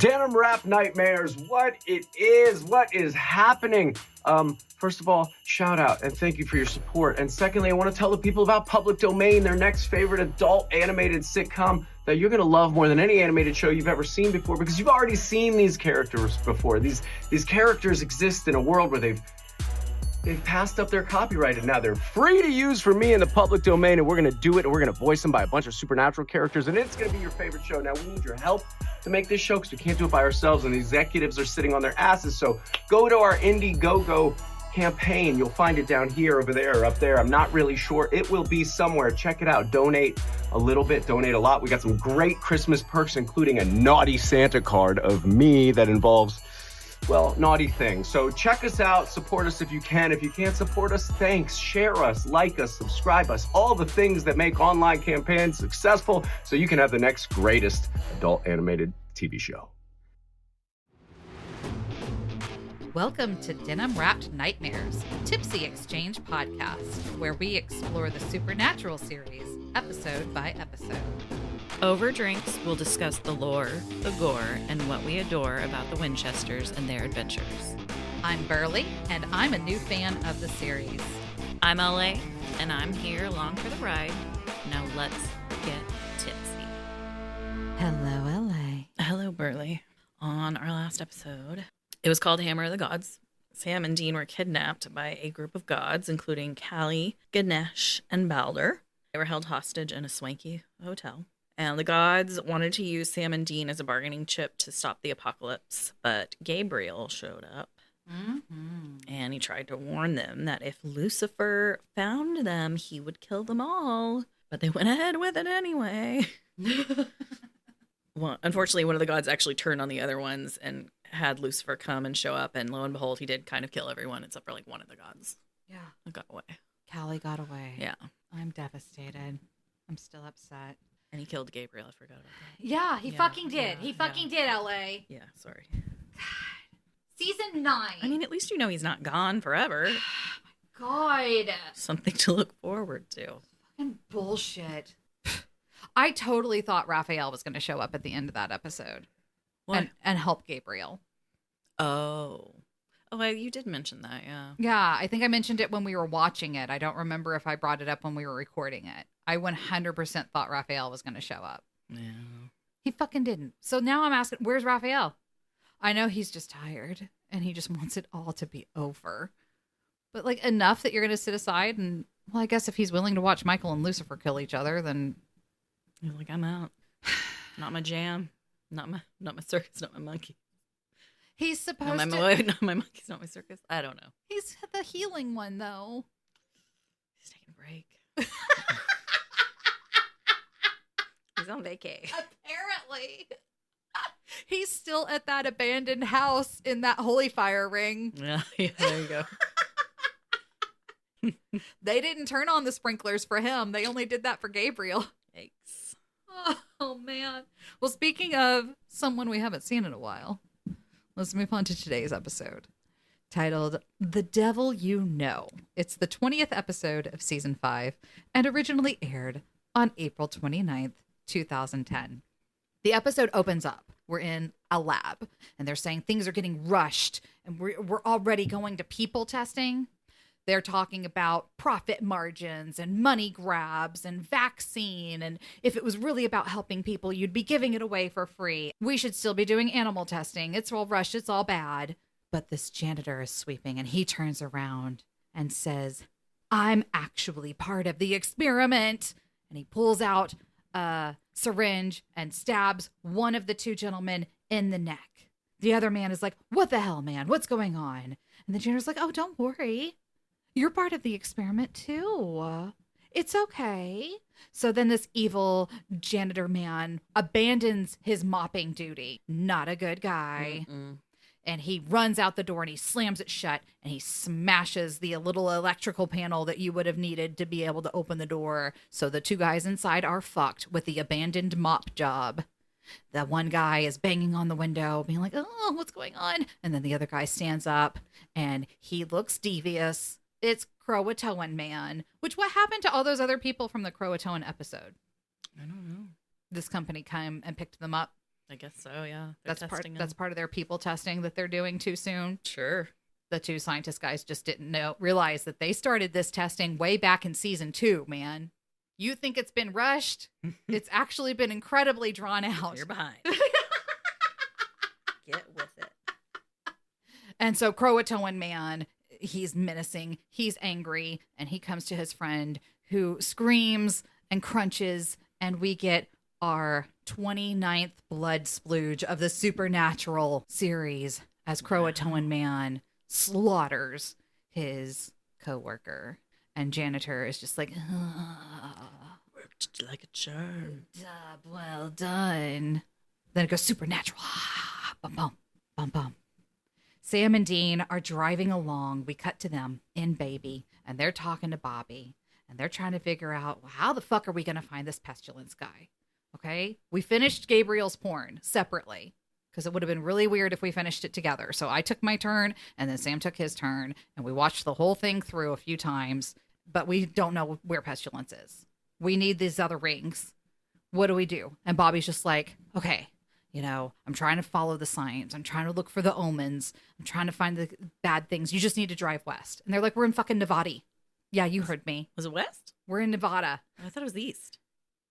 Denim Wrapped Nightmares, what is happening? First of all, shout out and thank you for your support. And secondly, I want to tell the people about Public Domain, their next favorite adult animated sitcom that you're going to love more than any animated show you've ever seen before, because you've already seen these characters before. These characters exist in a world where they've passed up their copyright, and now they're free to use for me in the public domain, and we're going to do it, and we're going to voice them by a bunch of supernatural characters, and it's going to be your favorite show. Now, we need your help to make this show because we can't do it by ourselves, and the executives are sitting on their asses, so go to our Indiegogo campaign. You'll find it down here, over there, or up there. I'm not really sure. It will be somewhere. Check it out. Donate a little bit, donate a lot. We got some great Christmas perks, including a naughty Santa card of me that involves, well, naughty things. So check us out, support us if you can. If you can't support us, thanks. Share us, like us, subscribe us, all the things that make online campaigns successful so you can have the next greatest adult animated TV show. Welcome to Denim Wrapped Nightmares, Tipsy Exchange podcast, where we explore the supernatural series, episode by episode. Over drinks, we'll discuss the lore, the gore, and what we adore about the Winchesters and their adventures. I'm Berly, and I'm a new fan of the series. I'm LA, and I'm here along for the ride. Now let's get tipsy. Hello, LA. Hello, Berly. On our last episode, it was called Hammer of the Gods. Sam and Dean were kidnapped by a group of gods, including Kali, Ganesh, and Balder. They were held hostage in a swanky hotel. And the gods wanted to use Sam and Dean as a bargaining chip to stop the apocalypse, but Gabriel showed up. And he tried to warn them that if Lucifer found them, he would kill them all. But they went ahead with it anyway. Well, unfortunately, one of the gods actually turned on the other ones and had Lucifer come and show up. And lo and behold, he did kind of kill everyone except for like one of the gods. Yeah. It got away. Callie got away. Yeah. I'm devastated. I'm still upset. And he killed Gabriel. I forgot about that. Yeah, he fucking did. He fucking did, LA. Yeah, sorry. God. Season 9. I mean, at least you know he's not gone forever. God. Something to look forward to. Fucking bullshit. I totally thought Raphael was going to show up at the end of that episode. What? And help Gabriel. Oh, you did mention that, yeah. Yeah, I think I mentioned it when we were watching it. I don't remember if I brought it up when we were recording it. I 100% thought Raphael was going to show up. Yeah. He fucking didn't. So now I'm asking, where's Raphael? I know he's just tired and he just wants it all to be over. But like enough that you're going to sit aside and, well, I guess if he's willing to watch Michael and Lucifer kill each other, then... He's like, I'm out. Not my jam. Not my circus, not my monkey. He's supposed to... Not my monkey's not my circus. I don't know. He's the healing one, though. He's taking a break. He's on vacay. Apparently. He's still at that abandoned house in that holy fire ring. Yeah, there you go. They didn't turn on the sprinklers for him. They only did that for Gabriel. Yikes. Oh, man. Well, speaking of someone we haven't seen in a while, let's move on to today's episode, titled The Devil You Know. It's the 20th episode of Season 5 and originally aired on April 29th, 2010. The episode opens up. We're in a lab, and they're saying things are getting rushed, and we're already going to people testing. They're talking about profit margins and money grabs and vaccine. And if it was really about helping people, you'd be giving it away for free. We should still be doing animal testing. It's all rushed. It's all bad. But this janitor is sweeping and he turns around and says, I'm actually part of the experiment. And he pulls out a syringe and stabs one of the two gentlemen in the neck. The other man is like, what the hell, man? What's going on? And the janitor's like, oh, don't worry. You're part of the experiment, too. It's okay. So then this evil janitor man abandons his mopping duty. Not a good guy. And he runs out the door and he slams it shut and he smashes the little electrical panel that you would have needed to be able to open the door. So the two guys inside are fucked with the abandoned mop job. The one guy is banging on the window, being like, oh, what's going on? And then the other guy stands up and he looks devious. It's Croatoan Man, which what happened to all those other people from the Croatoan episode? I don't know. This company came and picked them up. I guess so, yeah. That's part of their people testing that they're doing too soon. Sure. The two scientist guys just didn't realize that they started this testing way back in season 2, man. You think it's been rushed? It's actually been incredibly drawn out. You're behind. Get with it. And so Croatoan man, he's menacing, he's angry, and he comes to his friend who screams and crunches, and we get our 29th blood splooge of the Supernatural series as Croatoan man slaughters his coworker. And janitor is just like, worked like a charm. job well done. Then it goes supernatural. Bum, bum, bum, bum. Sam and Dean are driving along. We cut to them in Baby, and they're talking to Bobby, and they're trying to figure out, well, how the fuck are we going to find this Pestilence guy? Okay? We finished Gabriel's porn separately because it would have been really weird if we finished it together. So I took my turn, and then Sam took his turn, and we watched the whole thing through a few times, but we don't know where Pestilence is. We need these other rings. What do we do? And Bobby's just like, okay, I'm trying to follow the signs. I'm trying to look for the omens. I'm trying to find the bad things. You just need to drive west. And they're like, we're in fucking Nevada. Yeah, you heard me. Was it west? We're in Nevada. I thought it was east.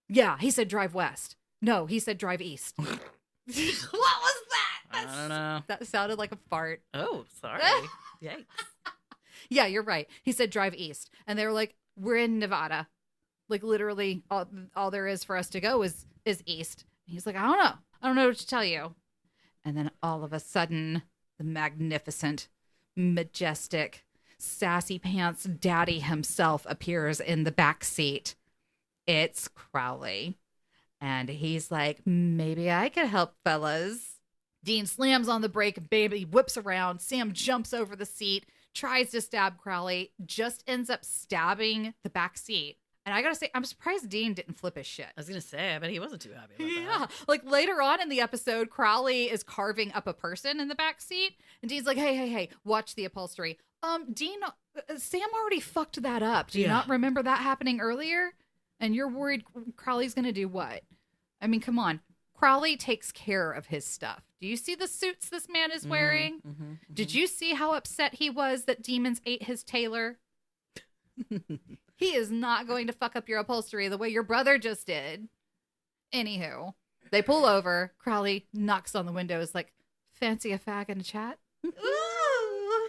Yeah, he said drive west. No, he said drive east. What was that? I don't know. That sounded like a fart. Oh, sorry. Yikes. Yeah, you're right. He said drive east. And they were like, we're in Nevada. Like literally all there is for us to go is east. And he's like, I don't know. I don't know what to tell you. And then all of a sudden, the magnificent, majestic, sassy pants daddy himself appears in the back seat. It's Crowley. And he's like, maybe I could help, fellas. Dean slams on the brake, Baby whips around. Sam jumps over the seat, tries to stab Crowley, just ends up stabbing the back seat. And I gotta say, I'm surprised Dean didn't flip his shit. I was going to say, I bet he wasn't too happy about that. Yeah. Like later on in the episode, Crowley is carving up a person in the back seat. And Dean's like, hey, watch the upholstery. Sam already fucked that up. Do you not remember that happening earlier? And you're worried Crowley's going to do what? I mean, come on. Crowley takes care of his stuff. Do you see the suits this man is wearing? Mm-hmm. Did you see how upset he was that demons ate his tailor? He is not going to fuck up your upholstery the way your brother just did. Anywho, they pull over. Crowley knocks on the window. Is like, fancy a fag and a chat? Ooh.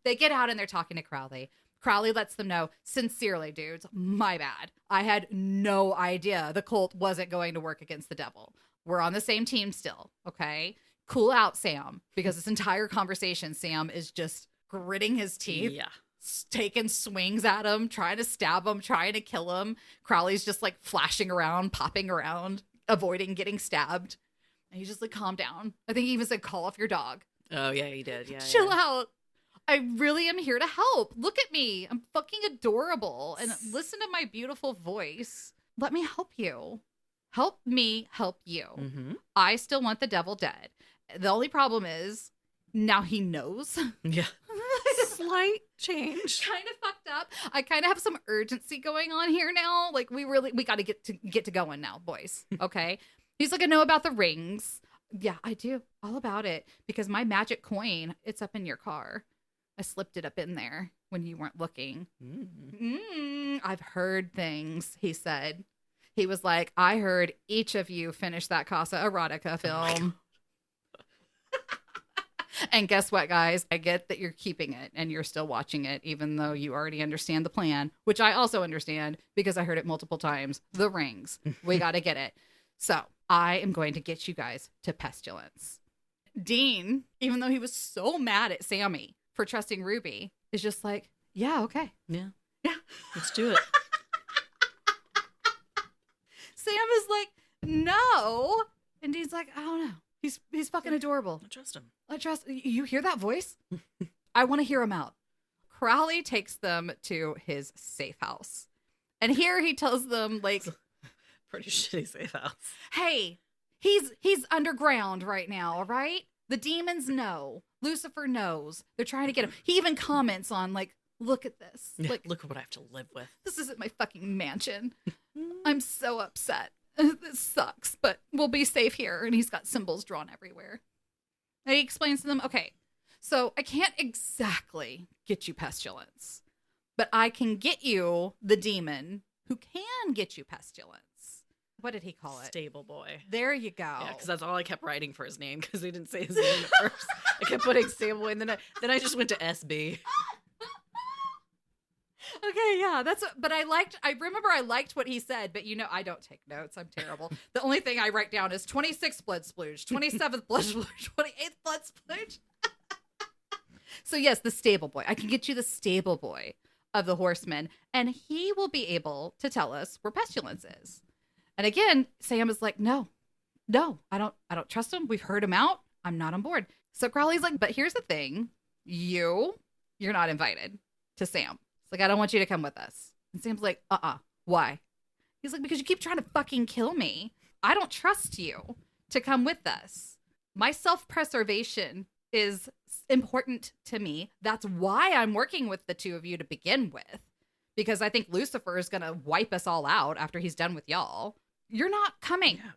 They get out and they're talking to Crowley. Crowley lets them know, sincerely, dudes, my bad. I had no idea the cult wasn't going to work against the devil. We're on the same team still, okay? Cool out, Sam. Because this entire conversation, Sam is just gritting his teeth. Yeah. Taking swings at him, trying to stab him, trying to kill him. Crowley's just like flashing around, popping around, avoiding getting stabbed. And he's just like, calm down. I think he even said, call off your dog. Oh, yeah, he did. Yeah. Chill out. I really am here to help. Look at me. I'm fucking adorable. And listen to my beautiful voice. Let me help you. Help me help you. Mm-hmm. I still want the devil dead. The only problem is now he knows. Yeah. Slight change. Kind of fucked up. I kind of have some urgency going on here now. Like we got to get to going now, boys. Okay. He's like, I know about the rings. Yeah, I do. All about it. Because my magic coin, it's up in your car. I slipped it up in there when you weren't looking. I've heard things, he said. He was like, I heard each of you finish that Casa Erotica film. And guess what, guys? I get that you're keeping it and you're still watching it, even though you already understand the plan, which I also understand because I heard it multiple times. The rings. We got to get it. So I am going to get you guys to Pestilence. Dean, even though he was so mad at Sammy for trusting Ruby, is just like, yeah, okay. Yeah. Yeah. Let's do it. Sam is like, no. And Dean's like, I don't know. He's fucking adorable. I trust him. You hear that voice? I want to hear him out. Crowley takes them to his safe house. And here he tells them, like, pretty shitty safe house. Hey, he's underground right now, all right? The demons know. Lucifer knows. They're trying to get him. He even comments on, like, look at this. Yeah, like, look at what I have to live with. This isn't my fucking mansion. I'm so upset. This sucks, but we'll be safe here. And he's got symbols drawn everywhere. And he explains to them, okay, so I can't exactly get you pestilence, but I can get you the demon who can get you pestilence. What did he call it? Stable boy. There you go. Yeah, because that's all I kept writing for his name because they didn't say his name at first. I kept putting stable boy, and then I just went to SB. Okay, yeah, but I remember I liked what he said, but I don't take notes. I'm terrible. The only thing I write down is 26th blood splooge, 27th blood splooge, 28th blood splooge. So yes, the stable boy. I can get you the stable boy of the horsemen, and he will be able to tell us where Pestilence is. And again, Sam is like, no, I don't trust him. We've heard him out. I'm not on board. So Crowley's like, but here's the thing. You're not invited to Sam. It's like, I don't want you to come with us. And Sam's like, why? He's like, because you keep trying to fucking kill me. I don't trust you to come with us. My self-preservation is important to me. That's why I'm working with the two of you to begin with. Because I think Lucifer is going to wipe us all out after he's done with y'all. You're not coming. Yeah.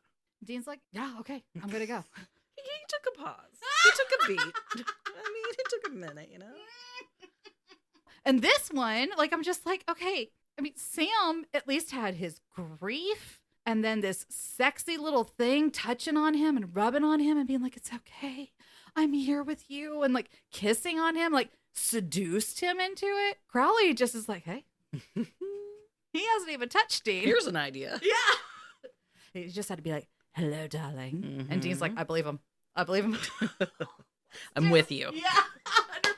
Dean's like, yeah, okay, I'm going to go. He took a pause. He took a beat. It took a minute, And this one, I'm just like, okay. Sam at least had his grief and then this sexy little thing touching on him and rubbing on him and being like, it's okay. I'm here with you. And kissing on him, seduced him into it. Crowley just is like, hey. He hasn't even touched Dean. Here's an idea. Yeah. He just had to be like, hello, darling. Mm-hmm. And Dean's like, I believe him. I'm with you. Yeah, 100%.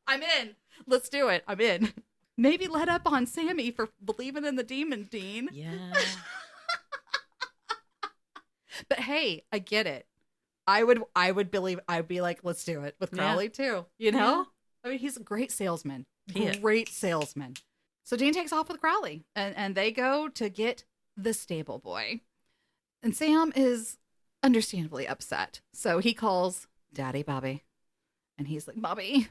I'm in. Let's do it. I'm in. Maybe let up on Sammy for believing in the demon, Dean. Yeah. But hey, I get it. I would believe, I'd be like, let's do it with Crowley too. Yeah. He's a great salesman. Great salesman. So Dean takes off with Crowley and they go to get the stable boy. And Sam is understandably upset. So he calls Daddy Bobby. And he's like, Bobby,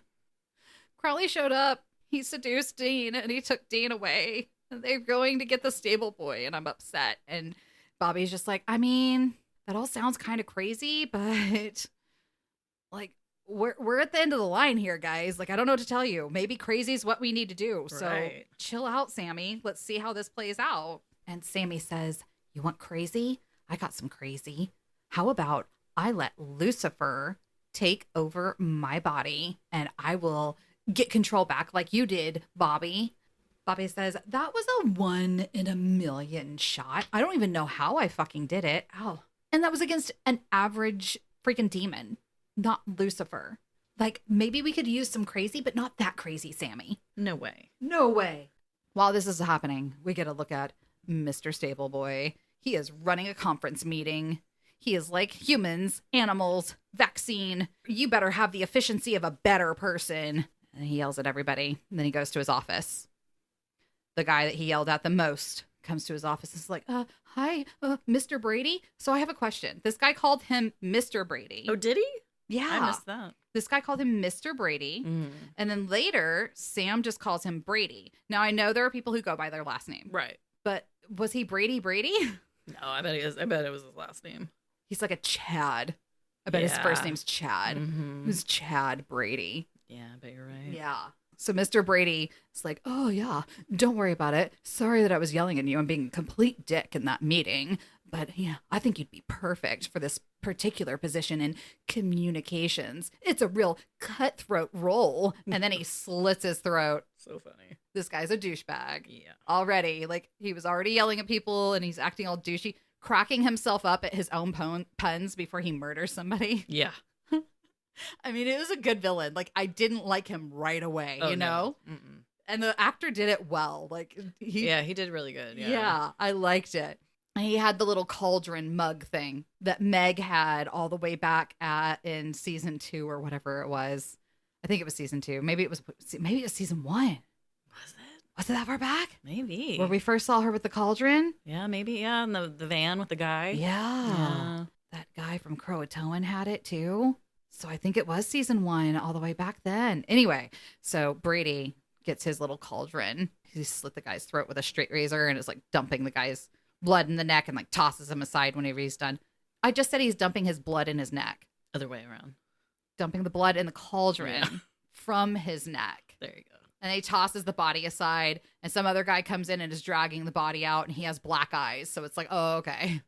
Crowley showed up. He seduced Dean and he took Dean away. And they're going to get the stable boy and I'm upset. And Bobby's just like, that all sounds kind of crazy, but we're at the end of the line here, guys. I don't know what to tell you. Maybe crazy is what we need to do. So chill out, Sammy. Let's see how this plays out. And Sammy says, you want crazy? I got some crazy. How about I let Lucifer take over my body and I will get control back like you did, Bobby. Bobby says, that was a 1 in a million shot. I don't even know how I fucking did it. Ow. And that was against an average freaking demon, not Lucifer. Maybe we could use some crazy, but not that crazy, Sammy. No way. No way. While this is happening, we get a look at Mr. Stableboy. He is running a conference meeting. He is like humans, animals, vaccine. You better have the efficiency of a better person. And he yells at everybody. And then he goes to his office. The guy that he yelled at the most comes to his office and is like, hi, Mr. Brady. So I have a question. This guy called him Mr. Brady. Oh, did he? Yeah. I missed that. This guy called him Mr. Brady. Mm. And then later, Sam just calls him Brady. Now, I know there are people who go by their last name. Right. But was he Brady? No, I bet it was his last name. He's like a Chad. I bet his first name's Chad. Mm-hmm. Who's Chad Brady? Yeah, I bet you're right. Yeah. So Mr. Brady is like, oh, yeah, don't worry about it. Sorry that I was yelling at you and being a complete dick in that meeting. But yeah, I think you'd be perfect for this particular position in communications. It's a real cutthroat role. And then he slits his throat. So funny. This guy's a douchebag. Yeah. Already. He was already yelling at people and he's acting all douchey, cracking himself up at his own puns before he murders somebody. Yeah. It was a good villain. I didn't like him right away, you know? No. And the actor did it well. He did really good. Yeah, I liked it. He had the little cauldron mug thing that Meg had all the way back in season 2 or whatever it was. I think it was season 2. Maybe it was season 1. Was it that far back? Maybe. Where we first saw her with the cauldron? Yeah, maybe. Yeah, and the van with the guy. Yeah. That guy from Croatoan had it too. So I think it was season 1 all the way back then. Anyway, so Brady gets his little cauldron. He slit the guy's throat with a straight razor and is dumping the guy's blood in the neck and like tosses him aside whenever he's done. I just said he's dumping his blood in his neck. Other way around. Dumping the blood in the cauldron from his neck. There you go. And he tosses the body aside, and some other guy comes in and is dragging the body out, and he has black eyes. So it's like, oh, okay.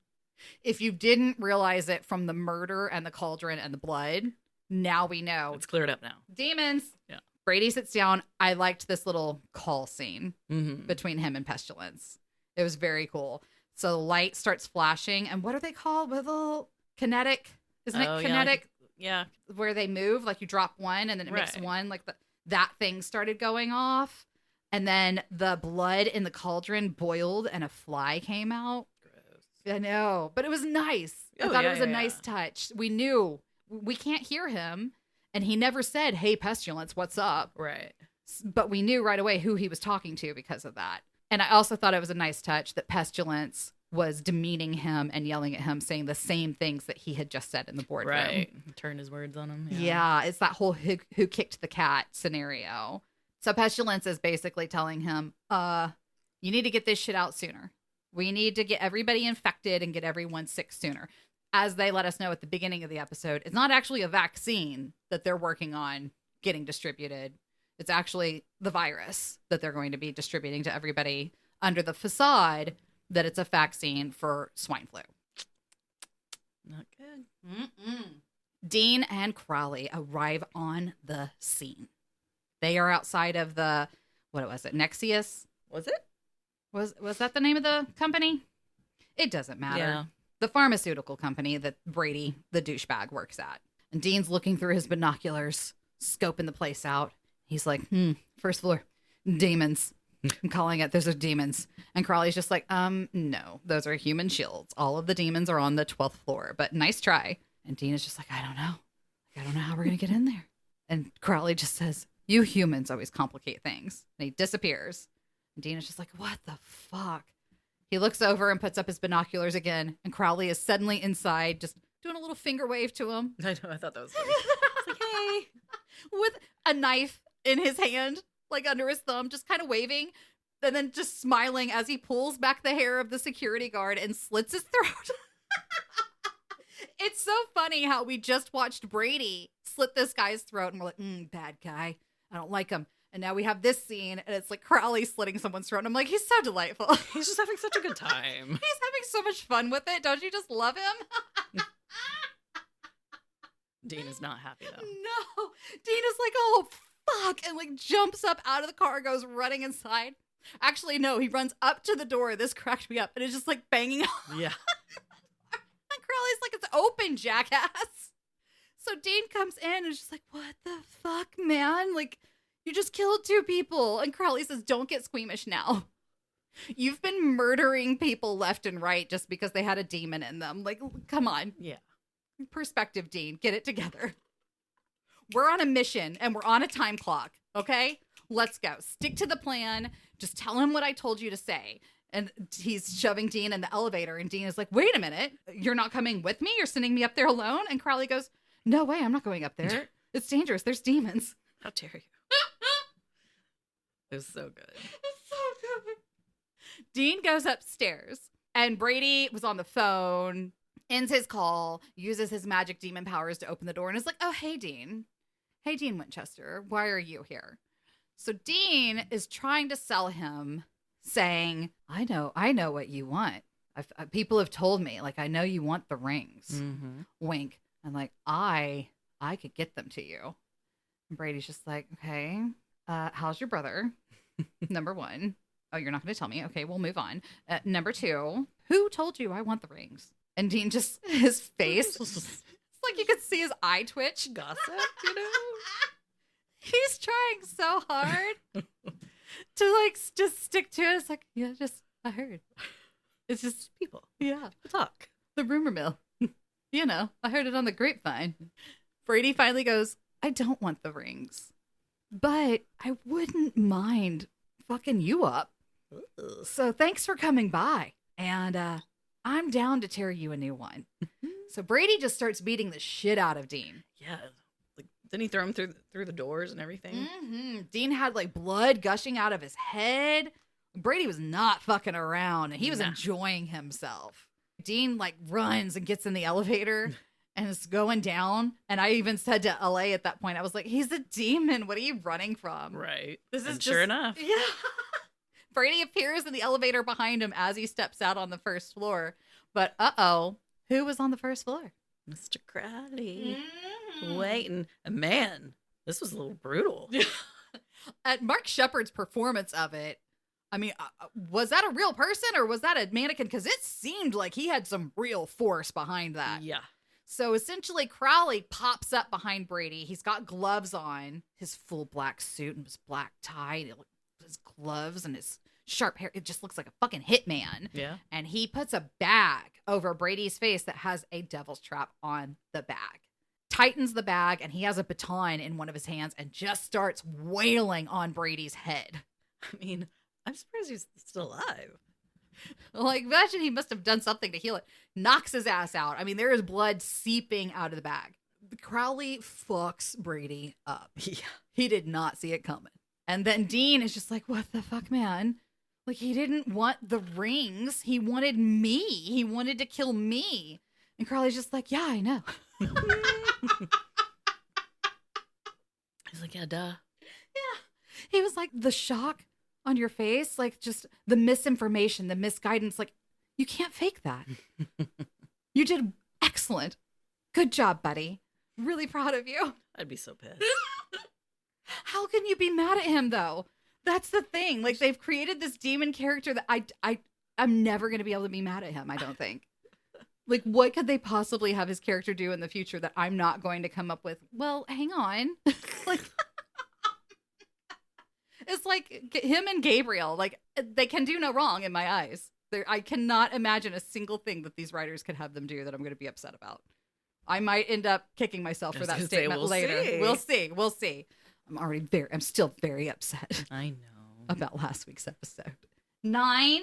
If you didn't realize it from the murder and the cauldron and the blood, now we know. It's cleared up now. Demons. Yeah. Brady sits down. I liked this little call scene between him and Pestilence. It was very cool. So the light starts flashing, and what are they called? Little kinetic? Isn't it kinetic? Yeah. Where they move, like you drop one, and then it makes one, like that thing started going off, and then the blood in the cauldron boiled and a fly came out. Gross. I know, but it was nice. I thought it was a nice touch. We knew we can't hear him, and he never said, "Hey, Pestilence, what's up?" Right. But we knew right away who he was talking to because of that. And I also thought it was a nice touch that Pestilence was demeaning him and yelling at him, saying the same things that he had just said in the boardroom. Right. Turn his words on him. Yeah, it's that whole who kicked the cat scenario. So Pestilence is basically telling him, you need to get this shit out sooner. We need to get everybody infected and get everyone sick sooner. As they let us know at the beginning of the episode, it's not actually a vaccine that they're working on getting distributed. It's actually the virus that they're going to be distributing to everybody under the facade that it's a vaccine for swine flu. Not good. Dean and Crowley arrive on the scene. They are outside of the, what was it, Nexius? Was it? Was that the name of the company? It doesn't matter. Yeah. The pharmaceutical company that Brady, the douchebag, works at. And Dean's looking through his binoculars, scoping the place out. He's like, first floor, demons. I'm calling it, those are demons. And Crowley's just like, no, those are human shields. All of the demons are on the 12th floor, but nice try. And Dean is just like, I don't know how we're going to get in there. And Crowley just says, you humans always complicate things. And he disappears. And Dean is just like, what the fuck? He looks over and puts up his binoculars again. And Crowley is suddenly inside, just doing a little finger wave to him. I know, I thought that was funny. It's like, hey, with a knife in his hand, like under his thumb, just kind of waving, and then just smiling as he pulls back the hair of the security guard and slits his throat. It's so funny how we just watched Brady slit this guy's throat, and we're like, bad guy. I don't like him. And now we have this scene, and it's like Crowley slitting someone's throat. And I'm like, he's so delightful. He's just having such a good time. He's having so much fun with it. Don't you just love him? Dean is not happy, though. No. Dean is like, oh, fuck, and like jumps up out of the car, goes running inside. Actually, no, he runs up to the door. This cracked me up, and it's just like banging on. Yeah. And Crowley's like, it's open, jackass. So Dean comes in and is just like, what the fuck, man? Like, you just killed 2 people. And Crowley says, don't get squeamish now. You've been murdering people left and right just because they had a demon in them. Like, come on. Yeah. Perspective, Dean. Get it together. We're on a mission and we're on a time clock, okay? Let's go. Stick to the plan. Just tell him what I told you to say. And he's shoving Dean in the elevator, and Dean is like, wait a minute. You're not coming with me? You're sending me up there alone? And Crowley goes, no way. I'm not going up there. It's dangerous. There's demons. How dare you? It was so good. It's so good. Dean goes upstairs, and Brady was on the phone, ends his call, uses his magic demon powers to open the door, and is like, oh, hey, Dean. Hey, Dean Winchester, why are you here? So Dean is trying to sell him, saying, I know what you want. People have told me, like, I know you want the rings. Mm-hmm. Wink. And like, I could get them to you. And Brady's just like, okay, how's your brother? Number 1. Oh, you're not going to tell me. Okay, we'll move on. Number 2, who told you I want the rings? And Dean just, his face, it's like you could see his eye twitch. Gossip, you know? He's trying so hard to like just stick to it. It's like, yeah, just, I heard. It's just People talk. The rumor mill. You know, I heard it on the grapevine. Brady finally goes, I don't want the rings, but I wouldn't mind fucking you up. Ooh. So thanks for coming by. And I'm down to tear you a new one. So Brady just starts beating the shit out of Dean. Yeah. Like, didn't he throw him through the doors and everything? Mm-hmm. Dean had like blood gushing out of his head, Brady was not fucking around. He was enjoying himself. Dean like runs and gets in the elevator and is going down. And I even said to LA at that point, I was like, he's a demon. What are you running from? Right. This is sure enough. Yeah. Brady appears in the elevator behind him as he steps out on the first floor. But who was on the first floor? Mr. Crowley. Waiting. And man, this was a little brutal. At Mark Shepard's performance of it, I mean, was that a real person or was that a mannequin? Because it seemed like he had some real force behind that. Yeah. So essentially, Crowley pops up behind Brady. He's got gloves on, his full black suit and his black tie, his gloves and his sharp hair. It just looks like a fucking hitman. Yeah. And he puts a bag over Brady's face that has a devil's trap on the bag. Tightens the bag, and he has a baton in one of his hands and just starts wailing on Brady's head. I mean, I'm surprised he's still alive. Like, imagine he must have done something to heal it. Knocks his ass out. I mean, there is blood seeping out of the bag. Crowley fucks Brady up. Yeah. He did not see it coming. And then Dean is just like, what the fuck, man? Like, he didn't want the rings. He wanted me. He wanted to kill me. And Crowley's just like, yeah, I know. He's like, yeah, duh. Yeah. He was like, the shock on your face, like just the misinformation, the misguidance. Like, you can't fake that. You did excellent. Good job, buddy. Really proud of you. I'd be so pissed. How can you be mad at him, though? That's the thing. Like, they've created this demon character that I'm never going to be able to be mad at him, I don't think. Like, what could they possibly have his character do in the future that I'm not going to come up with? Well, hang on. Like, it's like him and Gabriel. Like, they can do no wrong in my eyes. I cannot imagine a single thing that these writers could have them do that I'm going to be upset about. I might end up kicking myself for that statement later. See. We'll see. I'm still very upset. I know. About last week's episode. 9.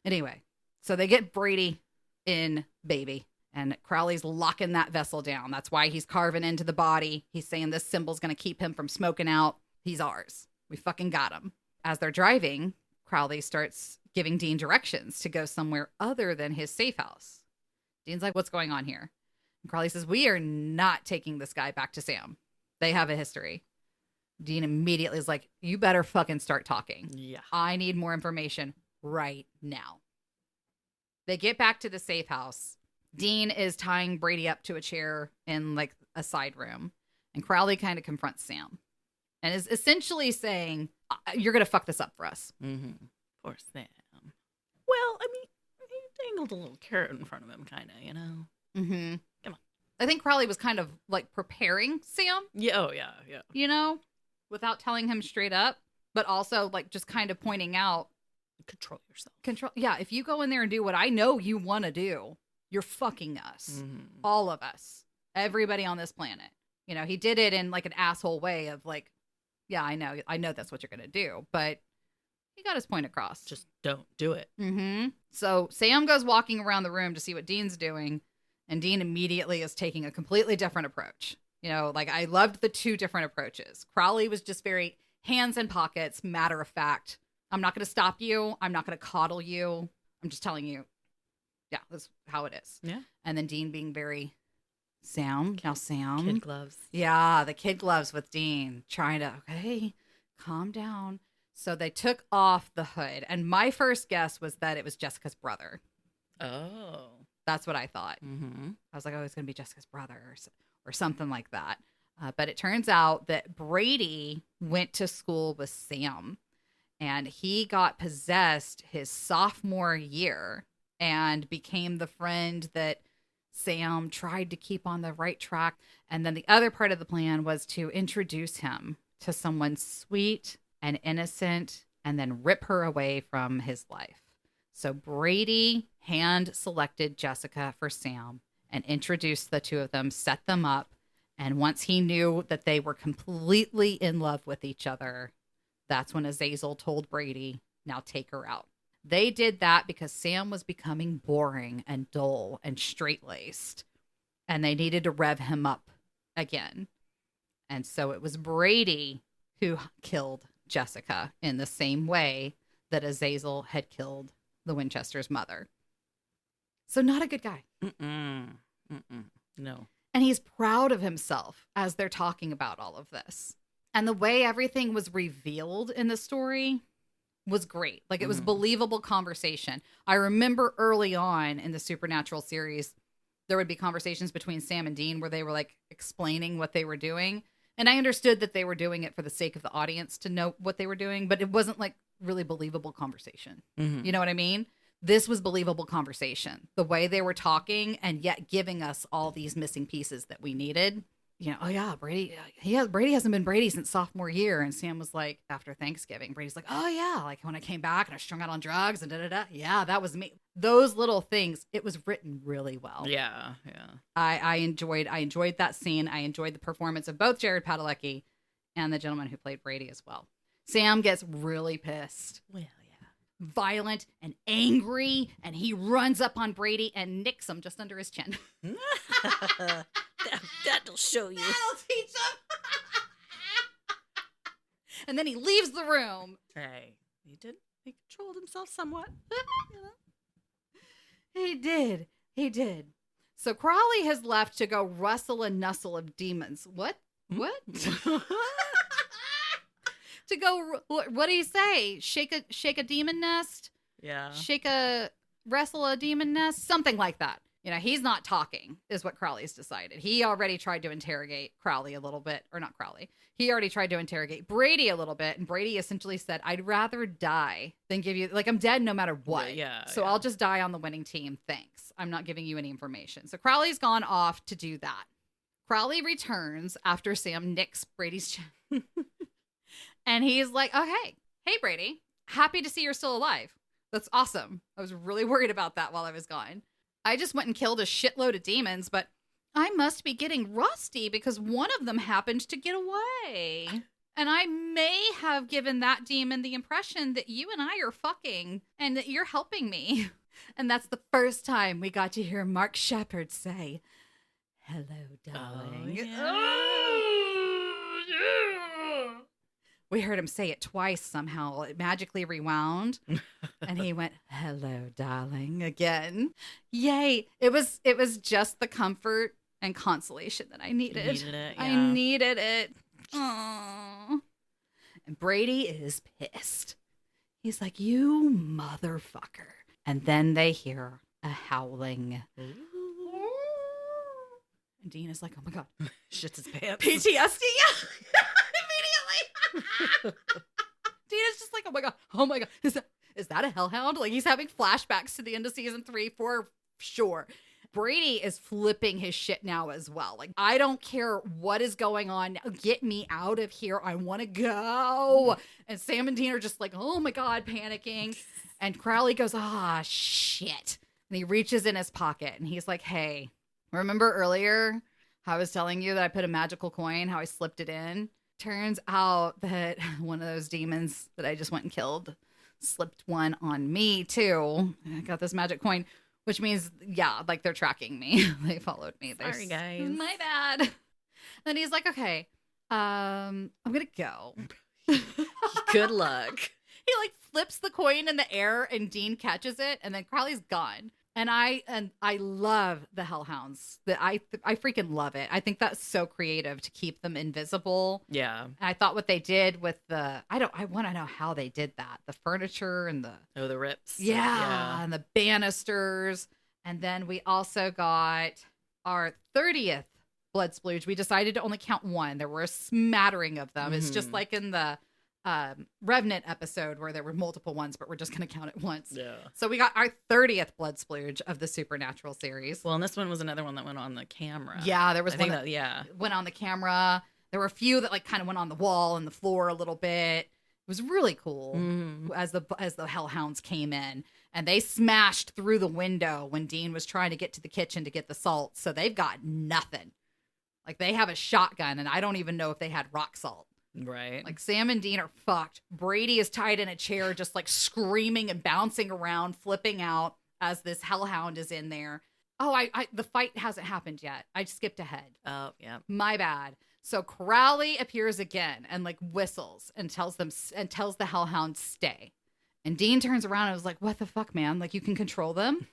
Anyway, so they get Brady in baby, and Crowley's locking that vessel down. That's why he's carving into the body. He's saying this symbol's going to keep him from smoking out. He's ours. We fucking got him. As they're driving, Crowley starts giving Dean directions to go somewhere other than his safe house. Dean's like, what's going on here? And Crowley says, we are not taking this guy back to Sam. They have a history. Dean immediately is like, you better fucking start talking. Yeah. I need more information right now. They get back to the safe house. Dean is tying Brady up to a chair in like a side room. And Crowley kind of confronts Sam and is essentially saying, you're going to fuck this up for us. Mm-hmm. Poor Sam. Well, I mean, he dangled a little carrot in front of him, kind of, you know? Mm-hmm. Come on. I think Crowley was kind of like preparing Sam. Yeah. Oh, yeah. Yeah. You know, without telling him straight up, but also like just kind of pointing out. Control yourself. Yeah. If you go in there and do what I know you want to do, you're fucking us. Mm-hmm. All of us. Everybody on this planet. You know, he did it in like an asshole way of like, yeah, I know that's what you're going to do. But he got his point across. Just don't do it. Mm-hmm. So Sam goes walking around the room to see what Dean's doing. And Dean immediately is taking a completely different approach. You know, like I loved the two different approaches. Crowley was just very hands in pockets, matter of fact. I'm not going to stop you. I'm not going to coddle you. I'm just telling you, yeah, that's how it is. Yeah. And then Dean being very, Sam, now Sam. Kid gloves. Yeah, the kid gloves with Dean, trying to, okay, calm down. So they took off the hood. And my first guess was that it was Jessica's brother. Oh. That's what I thought. Mm-hmm. I was like, oh, it's going to be Jessica's brother or something like that. But it turns out that Brady went to school with Sam. And he got possessed his sophomore year and became the friend that Sam tried to keep on the right track. And then the other part of the plan was to introduce him to someone sweet and innocent and then rip her away from his life. So Brady hand-selected Jessica for Sam and introduced the two of them, set them up. And once he knew that they were completely in love with each other, that's when Azazel told Brady, now take her out. They did that because Sam was becoming boring and dull and straight-laced, and they needed to rev him up again. And so it was Brady who killed Jessica in the same way that Azazel had killed the Winchesters' mother. So not a good guy. No. And he's proud of himself as they're talking about all of this. And the way everything was revealed in the story was great. Like, it was believable conversation. I remember early on in the Supernatural series, there would be conversations between Sam and Dean where they were like explaining what they were doing. And I understood that they were doing it for the sake of the audience to know what they were doing, but it wasn't like really believable conversation. You know what I mean? This was believable conversation. The way they were talking and yet giving us all these missing pieces that we needed. You know, oh yeah, Brady hasn't been Brady since sophomore year. And Sam was like, after Thanksgiving, Brady's like, oh yeah, like when I came back and I strung out on drugs and da-da-da. Yeah, that was me. Those little things, it was written really well. Yeah. I enjoyed that scene. I enjoyed the performance of both Jared Padalecki and the gentleman who played Brady as well. Sam gets really pissed. Well, yeah. Violent and angry, and he runs up on Brady and nicks him just under his chin. That'll show you. That'll teach him. And then he leaves the room. Hey, he controlled himself somewhat. He did. So Crowley has left to go rustle a nussle of demons. What? To go, what do you say? Shake a demon nest? Yeah. Wrestle a demon nest? Something like that. You know, he's not talking, is what Crowley's decided. He already tried to interrogate Crowley a little bit, or not Crowley. He already tried to interrogate Brady a little bit, and Brady essentially said, I'd rather die than give you, like, I'm dead no matter what. So I'll just die on the winning team. Thanks. I'm not giving you any information. So Crowley's gone off to do that. Crowley returns after Sam nicks Brady's chin. And he's like, oh, hey, Brady, happy to see you're still alive. That's awesome. I was really worried about that while I was gone. I just went and killed a shitload of demons, but I must be getting rusty because one of them happened to get away. And I may have given that demon the impression that you and I are fucking and that you're helping me. And that's the first time we got to hear Mark Shepard say, hello, darling. We heard him say it twice somehow. It magically rewound. And he went, hello, darling, again. Yay. It was just the comfort and consolation that I needed. I needed it. Aww. And Brady is pissed. He's like, you motherfucker. And then they hear a howling. And Dean is like, oh my God. Shits his pants. PTSD. Immediately. Dean is just like, oh my God. Is that a hellhound? Like, he's having flashbacks to the end of season 3 for sure. Brady is flipping his shit now as well. Like, I don't care what is going on. Get me out of here. I want to go. And Sam and Dean are just like, oh my God, panicking. And Crowley goes, shit. And he reaches in his pocket and he's like, hey, remember earlier how I was telling you that I put a magical coin, how I slipped it in? Turns out that one of those demons that I just went and killed slipped one on me too. I got this magic coin. Which means, yeah, like they're tracking me. They followed me. Sorry, guys. My bad. And then he's like, okay, I'm going to go. Good luck. He like flips the coin in the air and Dean catches it and then Crowley's gone. And I love the hellhounds. I freaking love it. I think that's so creative to keep them invisible. Yeah. And I thought what they did with I want to know how they did that. The furniture and the rips. Yeah, and the banisters. And then we also got our 30th blood splooge. We decided to only count one. There were a smattering of them. It's just like in the Revenant episode where there were multiple ones, but we're just going to count it once. Yeah. So we got our 30th blood splooge of the Supernatural series. Well, and this one was another one that went on the camera. Yeah, there was one that went on the camera. There were a few that like kind of went on the wall and the floor a little bit. It was really cool as the hellhounds came in and they smashed through the window when Dean was trying to get to the kitchen to get the salt. So they've got nothing. Like they have a shotgun and I don't even know if they had rock salt. Right. Like Sam and Dean are fucked. Brady is tied in a chair, just like screaming and bouncing around, flipping out as this hellhound is in there. Oh, the fight hasn't happened yet. I skipped ahead. Oh, yeah. My bad. So Crowley appears again and like whistles and tells the hellhounds stay. And Dean turns around and was like, "What the fuck, man? Like, you can control them?"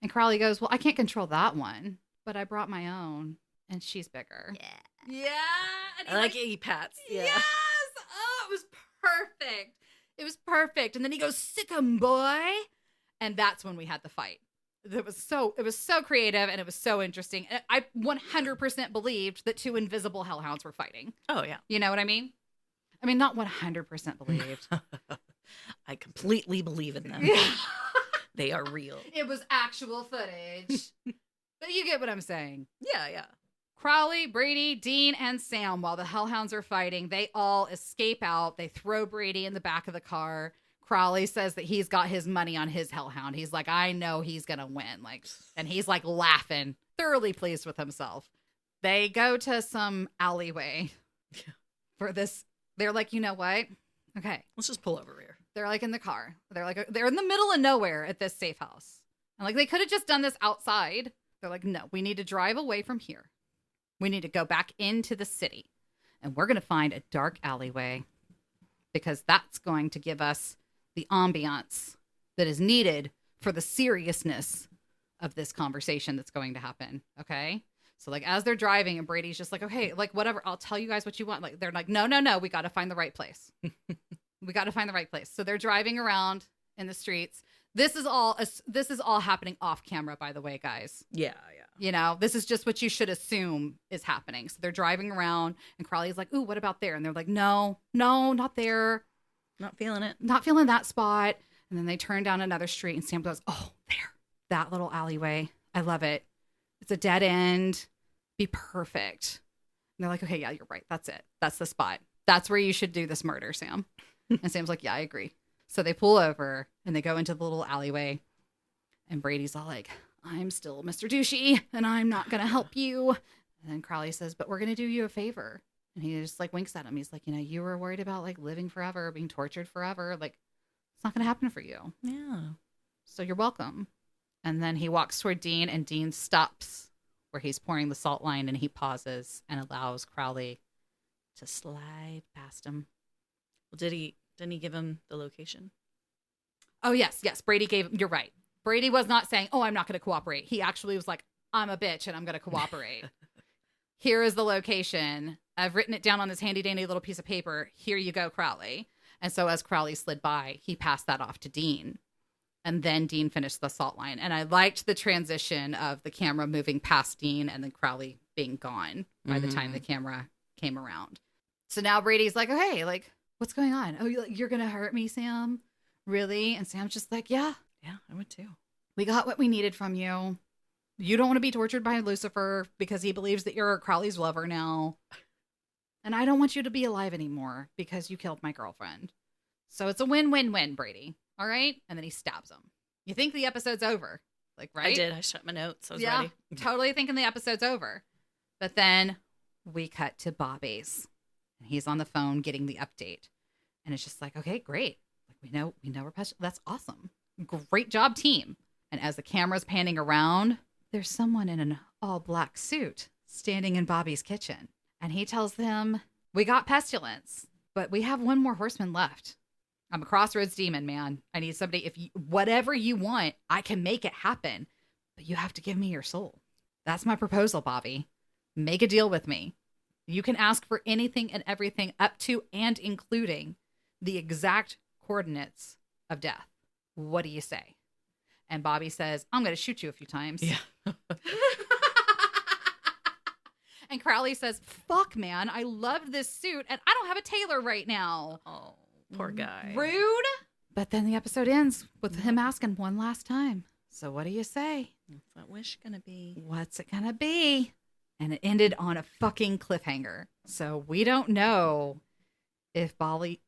And Crowley goes, "Well, I can't control that one, but I brought my own, and she's bigger." Yeah. And I like it. He pats. Yeah. Yes. Oh, it was perfect. It was perfect. And then he goes, "Sick 'em, boy." And that's when we had the fight. It was so creative and it was so interesting. And I 100% believed that two invisible hellhounds were fighting. Oh, yeah. You know what I mean? I mean, not 100% believed. I completely believe in them. Yeah. They are real. It was actual footage. But you get what I'm saying. Yeah, yeah. Crowley, Brady, Dean, and Sam, while the hellhounds are fighting, they all escape out. They throw Brady in the back of the car. Crowley says that he's got his money on his hellhound. He's like, I know he's going to win. Like, and he's like laughing, thoroughly pleased with himself. They go to some alleyway for this. They're like, you know what? Okay. Let's just pull over here. They're like in the car. They're in the middle of nowhere at this safe house. And like, they could have just done this outside. They're like, no, we need to drive away from here. We need to go back into the city. And we're going to find a dark alleyway because that's going to give us the ambiance that is needed for the seriousness of this conversation that's going to happen. Okay. So like, as they're driving and Brady's just like, okay, like whatever, I'll tell you guys what you want. Like, they're like, no, we got to find the right place. We got to find the right place. So they're driving around in the streets. This is all happening off camera, by the way, guys. Yeah, yeah. You know, this is just what you should assume is happening. So they're driving around and Crowley's like, ooh, what about there? And they're like, no, not there. Not feeling it. Not feeling that spot. And then they turn down another street and Sam goes, oh, there, that little alleyway. I love it. It's a dead end. Be perfect. And they're like, okay, yeah, you're right. That's it. That's the spot. That's where you should do this murder, Sam. And Sam's like, yeah, I agree. So they pull over and they go into the little alleyway. And Brady's all like, I'm still Mr. Douchey and I'm not going to help you. And then Crowley says, but we're going to do you a favor. And he just like winks at him. He's like, you know, you were worried about like living forever, being tortured forever. Like, it's not going to happen for you. Yeah. So you're welcome. And then he walks toward Dean and Dean stops where he's pouring the salt line and he pauses and allows Crowley to slide past him. Well, didn't he give him the location? Oh, yes. Brady you're right. Brady was not saying, oh, I'm not going to cooperate. He actually was like, I'm a bitch and I'm going to cooperate. Here is the location. I've written it down on this handy dandy little piece of paper. Here you go, Crowley. And so as Crowley slid by, he passed that off to Dean. And then Dean finished the salt line. And I liked the transition of the camera moving past Dean and then Crowley being gone by the time the camera came around. So now Brady's like, okay, like, what's going on? Oh, you're going to hurt me, Sam? Really? And Sam's just like, yeah. Yeah, I would too. We got what we needed from you. You don't want to be tortured by Lucifer because he believes that you're Crowley's lover now. And I don't want you to be alive anymore because you killed my girlfriend. So it's a win-win-win, Brady. All right? And then he stabs him. You think the episode's over. Like, right? I did. I shut my notes. I was ready. Totally thinking the episode's over. But then we cut to Bobby's. And he's on the phone getting the update. And it's just like, okay, great. Like, we know we're that's awesome. Great job, team. And as the camera's panning around, there's someone in an all-black suit standing in Bobby's kitchen. And he tells them, we got Pestilence, but we have one more horseman left. I'm a crossroads demon, man. I need somebody. Whatever you want, I can make it happen. But you have to give me your soul. That's my proposal, Bobby. Make a deal with me. You can ask for anything and everything up to and including the exact coordinates of death. What do you say? And Bobby says, I'm going to shoot you a few times. Yeah. And Crowley says, fuck, man, I loved this suit and I don't have a tailor right now. Oh, poor guy. Rude. But then the episode ends with him asking one last time. So what do you say? What's that wish going to be? What's it going to be? And it ended on a fucking cliffhanger. So we don't know if Bobby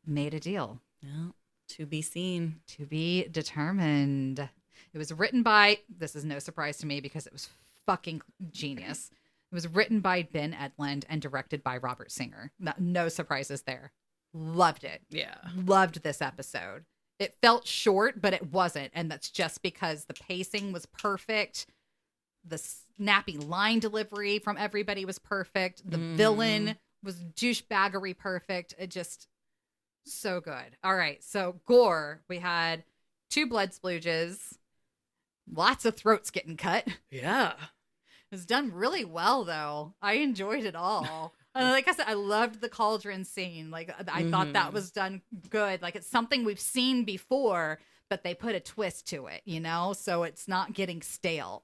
made a deal. No, to be seen. To be determined. It was written by, this is no surprise to me because it was fucking genius. It was written by Ben Edlund and directed by Robert Singer. No surprises there. Loved it. Yeah. Loved this episode. It felt short, but it wasn't. And that's just because the pacing was perfect. The snappy line delivery from everybody was perfect. The villain was douchebaggery perfect. It just so good. All right. So gore, we had 2 blood splooges, lots of throats getting cut. Yeah. It was done really well, though. I enjoyed it all. And like I said, I loved the cauldron scene. Like, I thought that was done good. Like, it's something we've seen before, but they put a twist to it, you know? So it's not getting stale.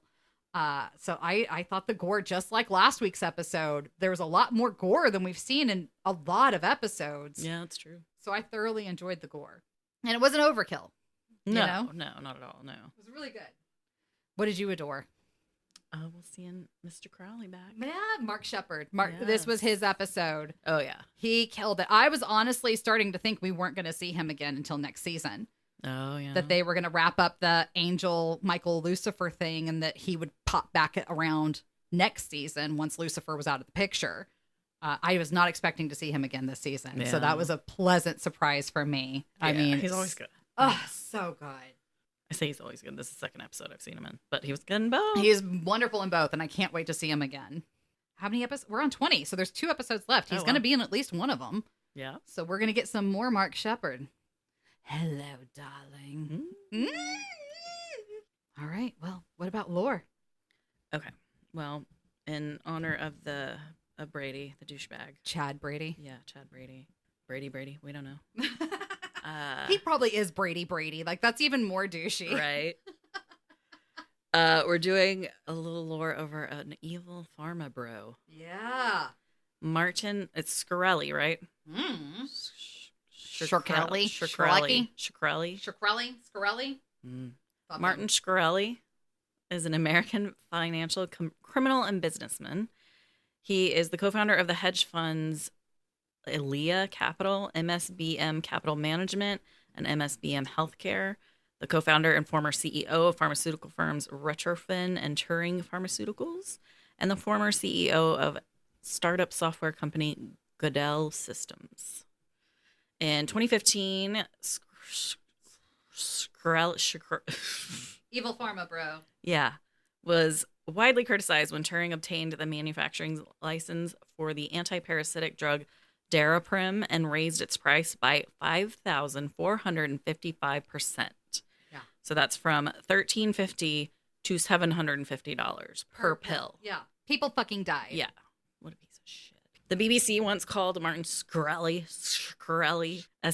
So I thought the gore, just like last week's episode, there was a lot more gore than we've seen in a lot of episodes. Yeah, that's true. So I thoroughly enjoyed the gore. And it wasn't overkill. No, you know? no, not at all. No. It was really good. What did you adore? We'll see Mr. Crowley back. Yeah, Mark Shepard. Mark, Yes. This was his episode. Oh, yeah. He killed it. I was honestly starting to think we weren't going to see him again until next season. Oh, yeah. That they were going to wrap up the Angel Michael Lucifer thing and that he would pop back around next season once Lucifer was out of the picture. I was not expecting to see him again this season. Yeah. So that was a pleasant surprise for me. Yeah, I mean, he's always good. Oh, so good. I say he's always good. This is the second episode I've seen him in, but he was good in both. He is wonderful in both, and I can't wait to see him again. How many episodes? We're on 20, so there's 2 episodes left. He's going to be in at least one of them. Yeah. So we're going to get some more Mark Shepard. Hello, darling. All right. Well, what about lore? Okay. Well, in honor of Brady, the douchebag. Chad Brady. Yeah, Chad Brady. Brady. We don't know. He probably is Brady. Like, that's even more douchey. Right. We're doing a little lore over an evil pharma bro. Yeah. Martin, it's Shkreli, right? Shkreli. Martin Shkreli is an American financial criminal and businessman. He is the co-founder of the hedge funds Elia Capital, MSBM Capital Management, and MSBM Healthcare, the co-founder and former CEO of pharmaceutical firms Retrofin and Turing Pharmaceuticals, and the former CEO of startup software company Godel Systems. In 2015, Evil pharma bro. Yeah, was widely criticized when Turing obtained the manufacturing license for the anti-parasitic drug Daraprim and raised its price by 5,455%. Yeah. So that's from $1,350 to $750 per pill. Yeah. People fucking died. Yeah. What a piece of shit. The BBC once called Martin Shkreli a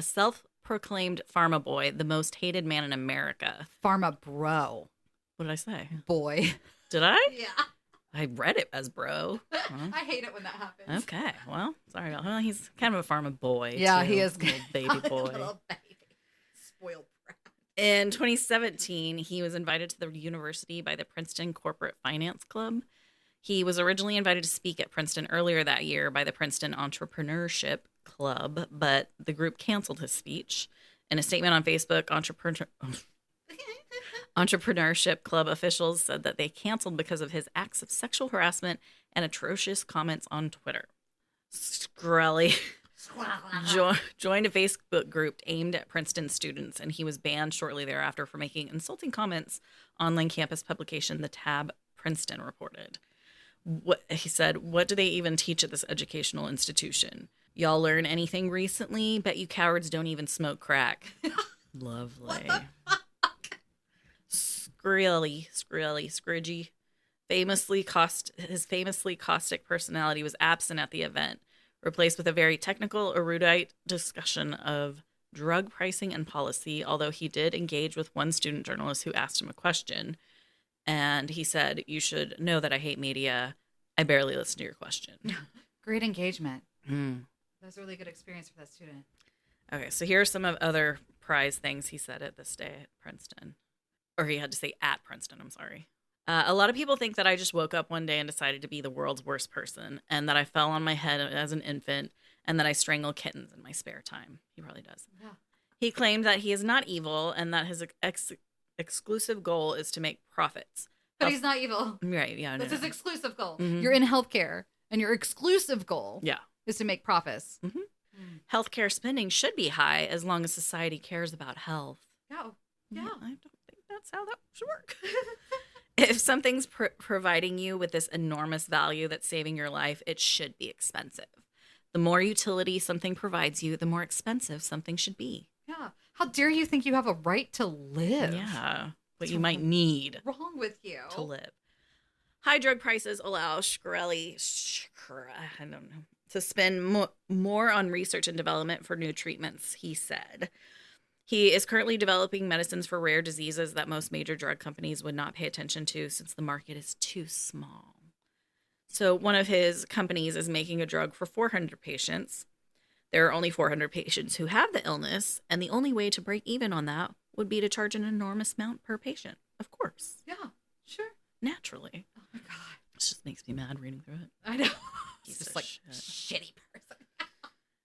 self-proclaimed pharma boy, the most hated man in America. Pharma bro. What did I say? Boy. Did I? Yeah. I read it as bro. I hate it when that happens. Okay, well, sorry. Well, he's kind of a pharma boy. Yeah, too. he is. Little baby boy. Little baby. Spoiled brat. In 2017, he was invited to the university by the Princeton Corporate Finance Club. He was originally invited to speak at Princeton earlier that year by the Princeton Entrepreneurship Club, but the group canceled his speech. In a statement on Facebook, Entrepreneurship Club officials said that they canceled because of his acts of sexual harassment and atrocious comments on Twitter. Shkreli joined a Facebook group aimed at Princeton students, and he was banned shortly thereafter for making insulting comments. Online campus publication The Tab Princeton reported. He said, "What do they even teach at this educational institution? Y'all learn anything recently? Bet you cowards don't even smoke crack." Lovely. Scroogey, his famously caustic personality was absent at the event, replaced with a very technical, erudite discussion of drug pricing and policy, although he did engage with one student journalist who asked him a question. And he said, "You should know that I hate media. I barely listen to your question." Great engagement. That was a really good experience for that student. Okay, so here are some of other prize things he said at this day at Princeton. Or he had to say at Princeton, I'm sorry. A lot of people think that I just woke up one day and decided to be the world's worst person, and that I fell on my head as an infant, and that I strangle kittens in my spare time. He probably does. Yeah. He claimed that he is not evil and that his exclusive goal is to make profits. But he's not evil. Right, yeah. That's his exclusive goal. Mhm. You're in healthcare, and your exclusive goal Yeah. is to make profits. Mm-hmm. Healthcare spending should be high as long as society cares about health. Oh, yeah. I don't think that's how that should work. If something's providing you with this enormous value that's saving your life, it should be expensive. The more utility something provides you, the more expensive something should be. Yeah. How dare you think you have a right to live? Yeah. What you might need Wrong with you to live. High drug prices allow Shkreli, I don't know, to spend more on research and development for new treatments, he said. He is currently developing medicines for rare diseases that most major drug companies would not pay attention to since the market is too small. So one of his companies is making a drug for 400 patients. There are only 400 patients who have the illness, and the only way to break even on that would be to charge an enormous amount per patient. Of course. Yeah, sure. Naturally. Oh my God. It just makes me mad reading through it. I know. He's Just a like shit. shitty person.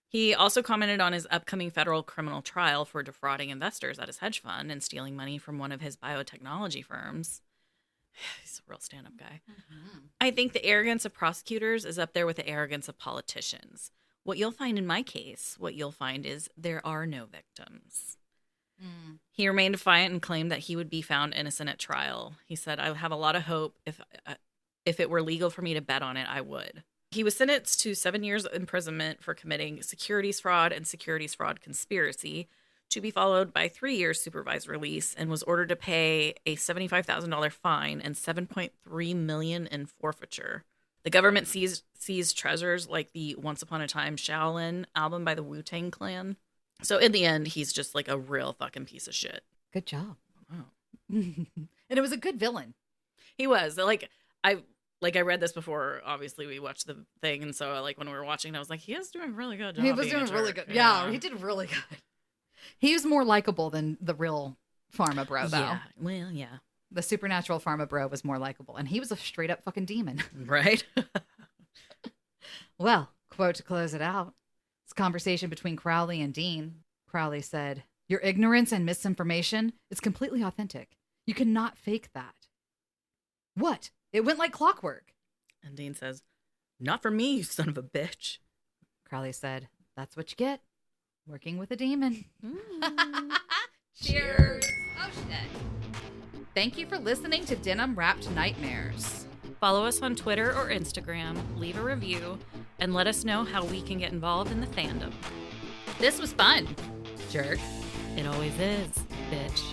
He also commented on his upcoming federal criminal trial for defrauding investors at his hedge fund and stealing money from one of his biotechnology firms. He's a real stand-up guy. Mm-hmm. I think the arrogance of prosecutors is up there with the arrogance of politicians. What you'll find in my case, what you'll find is there are no victims. Mm. He remained defiant and claimed that he would be found innocent at trial. He said, I have a lot of hope. If it were legal for me to bet on it, I would. He was sentenced to 7 years imprisonment for committing securities fraud and securities fraud conspiracy, to be followed by 3 years supervised release, and was ordered to pay a $75,000 fine and $7.3 million in forfeiture. The government seized treasures like the Once Upon a Time Shaolin album by the Wu-Tang Clan. So in the end, he's just like a real fucking piece of shit. Good job. Wow. And it was a good villain. He was I read this before. Obviously, we watched the thing, and so like when we were watching, I was like, he is doing a really good job. He was being a doing really jerk. good. Yeah, he did really good. He was more likable than the real pharma bro, though. Yeah. Well, yeah. The supernatural pharma bro was more likable, and he was a straight up fucking demon. Right. Well, quote to close it out. This conversation between Crowley and Dean. Crowley said, "Your ignorance and misinformation is completely authentic. You cannot fake that." What? It went like clockwork. And Dean says, "Not for me, you son of a bitch." Crowley said, "That's what you get. Working with a demon." Cheers. Oh, shit. Thank you for listening to Denim Wrapped Nightmares. Follow us on Twitter or Instagram, leave a review, and let us know how we can get involved in the fandom. This was fun. Jerk. It always is, bitch.